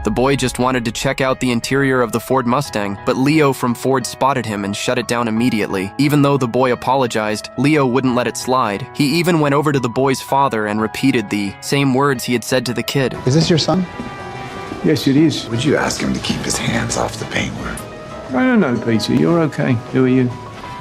The boy just wanted to check out the interior of the Ford Mustang, but Leo from Ford spotted him and shut it down immediately. Even though the boy apologized, Leo wouldn't let it slide. He even went over to the boy's father and repeated the same words he had said to the kid. Is this your son? Yes, it is. Would you ask him to keep his hands off the paintwork? I don't know, Peter. You're okay. Who are you?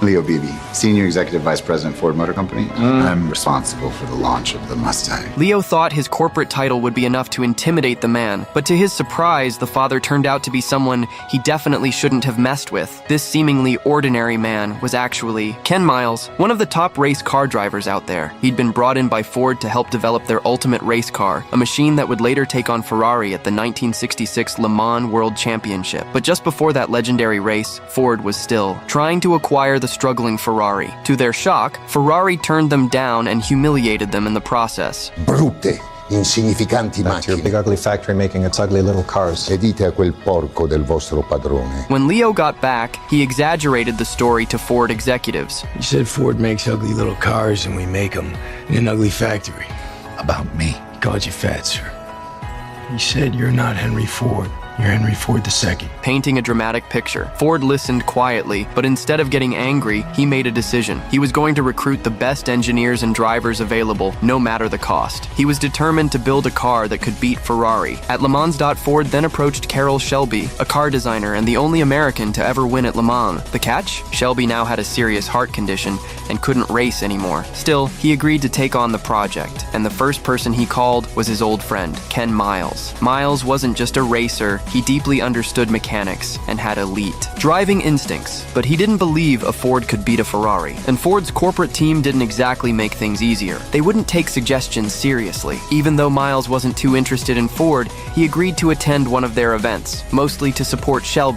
Leo Beebe, Senior Executive Vice President, Ford Motor Company. I'm responsible for the launch of the Mustang. Leo thought his corporate title would be enough to intimidate the man, but to his surprise, the father turned out to be someone he definitely shouldn't have messed with. This seemingly ordinary man was actually Ken Miles, one of the top race car drivers out there. He'd been brought in by Ford to help develop their ultimate race car, a machine that would later take on Ferrari at the 1966 Le Mans World Championship. But just before that legendary race, Ford was still trying to acquire the struggling Ferrari. To their shock, Ferrari turned them down and humiliated them in the process. Brutte, insignificanti Back to your big macchine. ugly factory making its ugly little cars. E dite a quel porco del vostro padrone. When Leo got back, he exaggerated the story to Ford executives. You said Ford makes ugly little cars and we make them in an ugly factory. About me. He called you fat, sir. He said you're not Henry Ford. You're Henry Ford II. Painting a dramatic picture. Ford listened quietly, but instead of getting angry, he made a decision. He was going to recruit the best engineers and drivers available, no matter the cost. He was determined to build a car that could beat Ferrari. At Le Mans, Ford then approached Carroll Shelby, a car designer and the only American to ever win at Le Mans. The catch? Shelby now had a serious heart condition and couldn't race anymore. Still, he agreed to take on the project, and the first person he called was his old friend, Ken Miles. Miles wasn't just a racer, he deeply understood mechanics and had elite driving instincts, but he didn't believe a Ford could beat a Ferrari. And Ford's corporate team didn't exactly make things easier. They wouldn't take suggestions seriously. Even though Miles wasn't too interested in Ford, he agreed to attend one of their events, mostly to support Shelby.